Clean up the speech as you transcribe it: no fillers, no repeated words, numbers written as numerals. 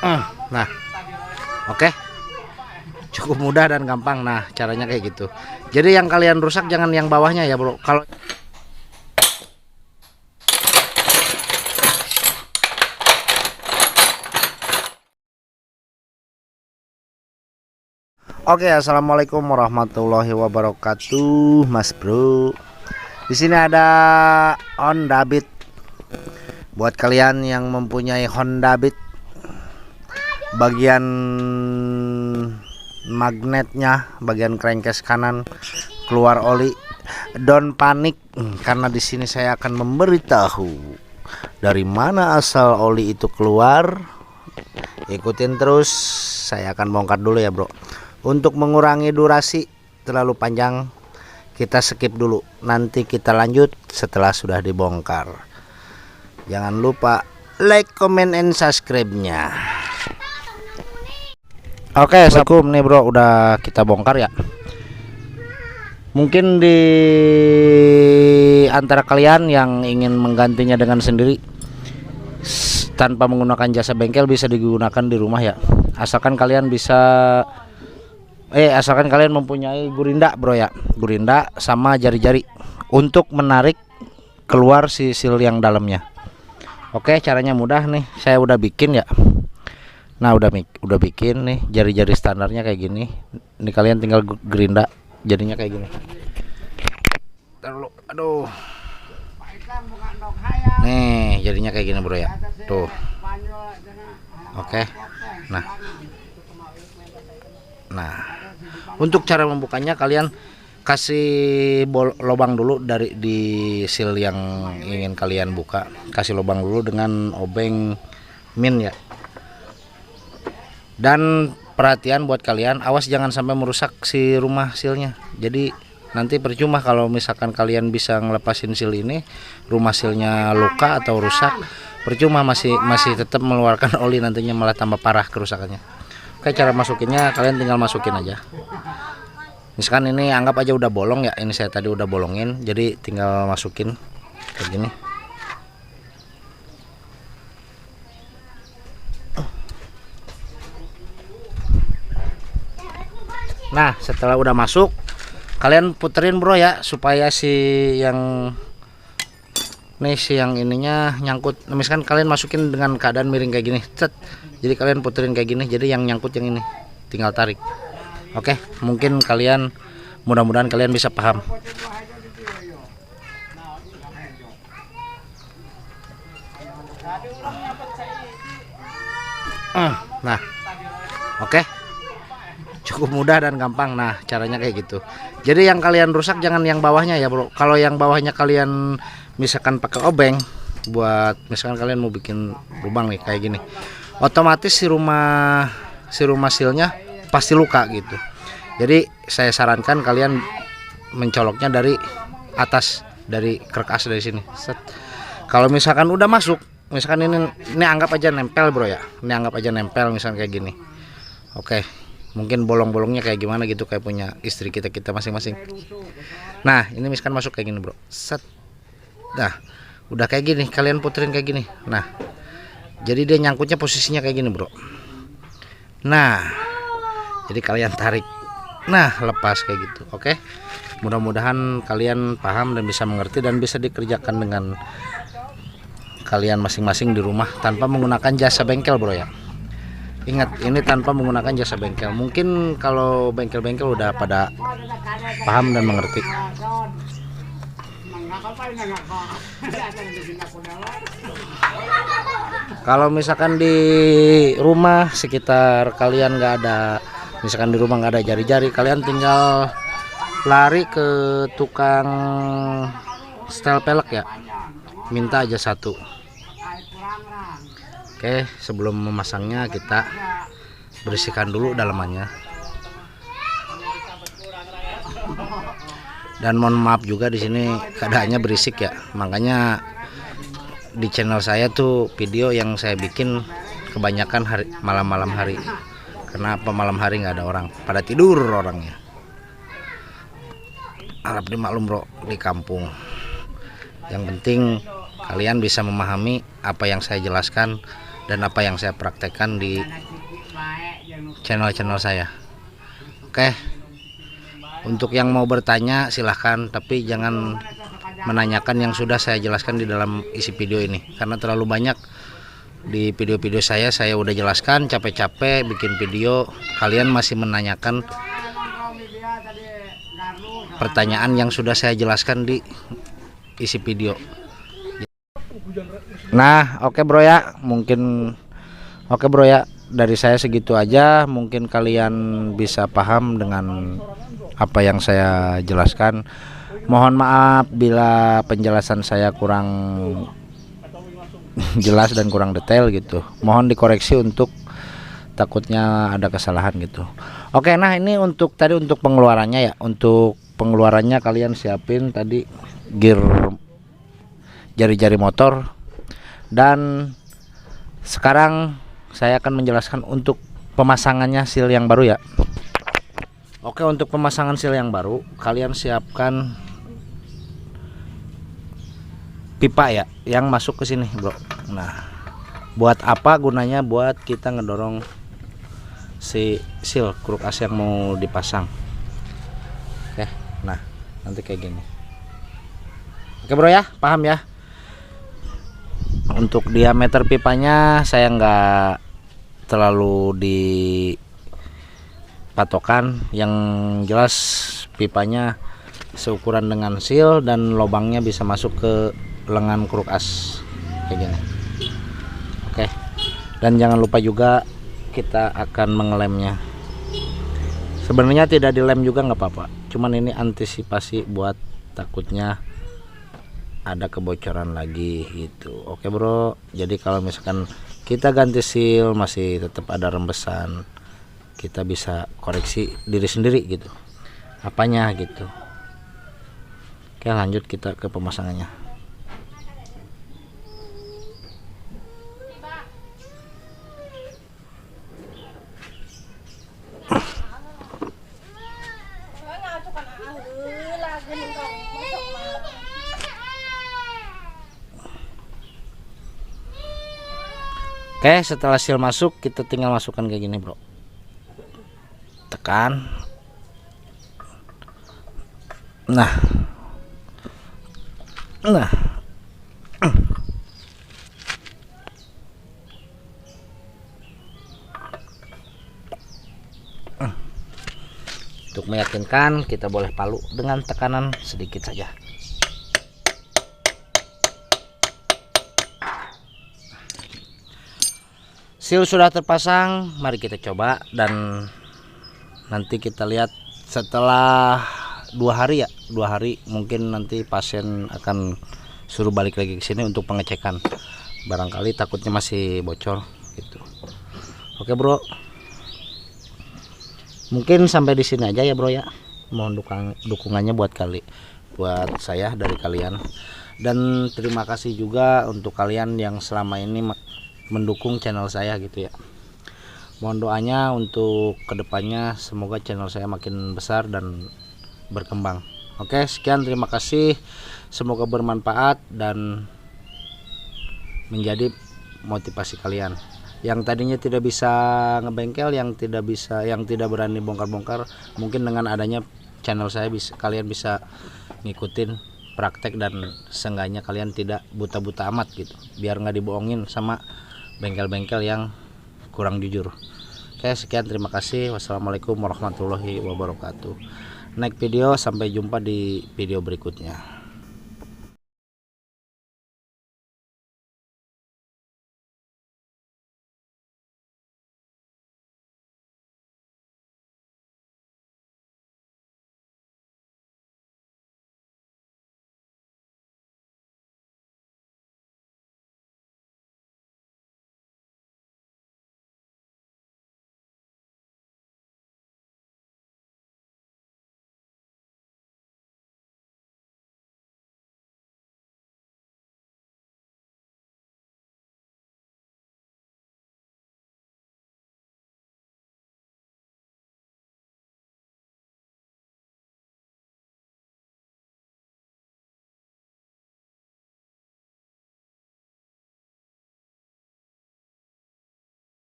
Nah, oke, cukup mudah dan gampang. Nah, caranya kayak gitu. Jadi yang kalian rusak jangan yang bawahnya ya, bro. Kalau oke, assalamualaikum warahmatullahi wabarakatuh, Mas Bro. Di sini ada Honda Beat. Buat kalian yang mempunyai Honda Beat, bagian magnetnya, bagian crankcase kanan keluar oli, don't panik karena di sini saya akan memberitahu dari mana asal oli itu keluar. Ikutin terus, saya akan bongkar dulu ya, bro. Untuk mengurangi durasi terlalu panjang, kita skip dulu. Nanti kita lanjut setelah sudah dibongkar. Jangan lupa like, comment, and subscribe-nya. Oke, assalamualaikum nih, bro. Udah kita bongkar ya. Mungkin di antara kalian yang ingin menggantinya dengan sendiri tanpa menggunakan jasa bengkel, bisa digunakan di rumah ya. Asalkan kalian mempunyai gurinda, bro ya. Gurinda sama jari-jari untuk menarik keluar si seal yang dalamnya. Oke, caranya mudah nih. Saya udah bikin ya. Nah, udah bikin nih jari-jari standarnya kayak gini. Ini kalian tinggal gerinda jadinya kayak gini. Aduh. Nih, jadinya kayak gini, bro ya. Tuh. Oke. Nah, untuk cara membukanya kalian kasih lubang dulu di seal yang ingin kalian buka. Kasih lubang dulu dengan obeng min ya. Dan perhatian buat kalian, awas jangan sampai merusak si rumah sealnya. Jadi nanti percuma kalau misalkan kalian bisa ngelepasin seal ini, rumah sealnya luka atau rusak, percuma, masih tetap mengeluarkan oli, nantinya malah tambah parah kerusakannya. Oke, cara masukinnya kalian tinggal masukin aja. Misalkan ini anggap aja udah bolong ya, ini saya tadi udah bolongin, jadi tinggal masukin kayak gini. Nah, setelah udah masuk, kalian puterin, bro ya, supaya si yang ininya nyangkut. Nah, misalkan kalian masukin dengan keadaan miring kayak gini, cet. Jadi kalian puterin kayak gini, jadi yang nyangkut yang ini, tinggal tarik. Oke, mungkin mudah-mudahan kalian bisa paham. Nah, oke, cukup mudah dan gampang. Nah, caranya kayak gitu. Jadi yang kalian rusak jangan yang bawahnya ya, bro. Kalau yang bawahnya kalian misalkan pakai obeng, buat misalkan kalian mau bikin lubang nih kayak gini, otomatis si rumah sealnya pasti luka gitu. Jadi saya sarankan kalian mencoloknya dari atas, dari kerkas dari sini. Set. Kalau misalkan udah masuk, misalkan ini anggap aja nempel, bro ya. Ini anggap aja nempel misalkan kayak gini. Oke. Mungkin bolong-bolongnya kayak gimana gitu, kayak punya istri kita masing-masing. Nah, ini misalkan masuk kayak gini, bro. Set. Nah, udah kayak gini, kalian puterin kayak gini. Nah, jadi dia nyangkutnya posisinya kayak gini, bro. Nah, jadi kalian tarik. Nah, lepas kayak gitu. Oke. Mudah-mudahan kalian paham dan bisa mengerti dan bisa dikerjakan dengan kalian masing-masing di rumah tanpa menggunakan jasa bengkel, bro ya. Ingat, ini tanpa menggunakan jasa bengkel. Mungkin kalau bengkel-bengkel udah pada paham dan mengerti. Kalau misalkan di rumah sekitar kalian nggak ada, misalkan di rumah nggak ada jari-jari, kalian tinggal lari ke tukang setel pelek ya, minta aja satu. Oke, sebelum memasangnya kita bersihkan dulu dalamannya. Dan mohon maaf juga di sini keadaannya berisik ya, makanya di channel saya tuh video yang saya bikin kebanyakan malam-malam hari. Kenapa malam hari nggak ada orang, pada tidur orangnya. Harap dimaklum, bro, di kampung. Yang penting kalian bisa memahami apa yang saya jelaskan dan apa yang saya praktekkan di channel-channel saya. Oke, untuk yang mau bertanya silahkan, tapi jangan menanyakan yang sudah saya jelaskan di dalam isi video ini, karena terlalu banyak di video-video saya udah jelaskan, capek-capek bikin video, kalian masih menanyakan pertanyaan yang sudah saya jelaskan di isi video. Nah, oke bro ya, dari saya segitu aja. Mungkin kalian bisa paham dengan apa yang saya jelaskan. Mohon maaf bila penjelasan saya kurang jelas dan kurang detail gitu. Mohon dikoreksi, untuk takutnya ada kesalahan gitu. Oke, nah ini untuk pengeluarannya ya. Untuk pengeluarannya kalian siapin tadi gear jari-jari motor, dan sekarang saya akan menjelaskan untuk pemasangannya seal yang baru ya. Oke, untuk pemasangan seal yang baru kalian siapkan pipa ya yang masuk ke sini bro. Nah, buat apa gunanya? Buat kita ngedorong si seal kruk as yang mau dipasang. Oke, nah nanti kayak gini. Oke bro ya, paham ya. Untuk diameter pipanya saya nggak terlalu dipatokan, yang jelas pipanya seukuran dengan seal dan lubangnya bisa masuk ke lengan kruk as kayak gini. Oke, dan jangan lupa juga kita akan mengelemnya. Sebenarnya tidak dilem juga nggak apa-apa, cuman ini antisipasi buat takutnya ada kebocoran lagi gitu. Oke bro, jadi kalau misalkan kita ganti seal masih tetap ada rembesan, kita bisa koreksi diri sendiri gitu, apanya gitu. Oke, lanjut kita ke pemasangannya. Oke, setelah seal masuk kita tinggal masukkan kayak gini bro, tekan. Nah untuk meyakinkan kita boleh palu dengan tekanan sedikit saja. Seal sudah terpasang, mari kita coba, dan nanti kita lihat setelah 2 hari ya, 2 hari mungkin nanti pasien akan suruh balik lagi ke sini untuk pengecekan, barangkali takutnya masih bocor gitu. Oke bro, mungkin sampai di sini aja ya bro ya. Mohon dukungannya buat saya dari kalian, dan terima kasih juga untuk kalian yang selama ini mendukung channel saya gitu ya. Mohon doanya untuk kedepannya, semoga channel saya makin besar dan berkembang. Oke, sekian, terima kasih, semoga bermanfaat dan menjadi motivasi kalian yang tadinya tidak bisa ngebengkel, yang tidak berani bongkar-bongkar. Mungkin dengan adanya channel saya kalian bisa ngikutin praktek, dan seenggaknya kalian tidak buta-buta amat gitu, biar nggak dibohongin sama bengkel-bengkel yang kurang jujur. Oke, sekian, terima kasih. Wassalamualaikum warahmatullahi wabarakatuh. Next video, sampai jumpa di video berikutnya.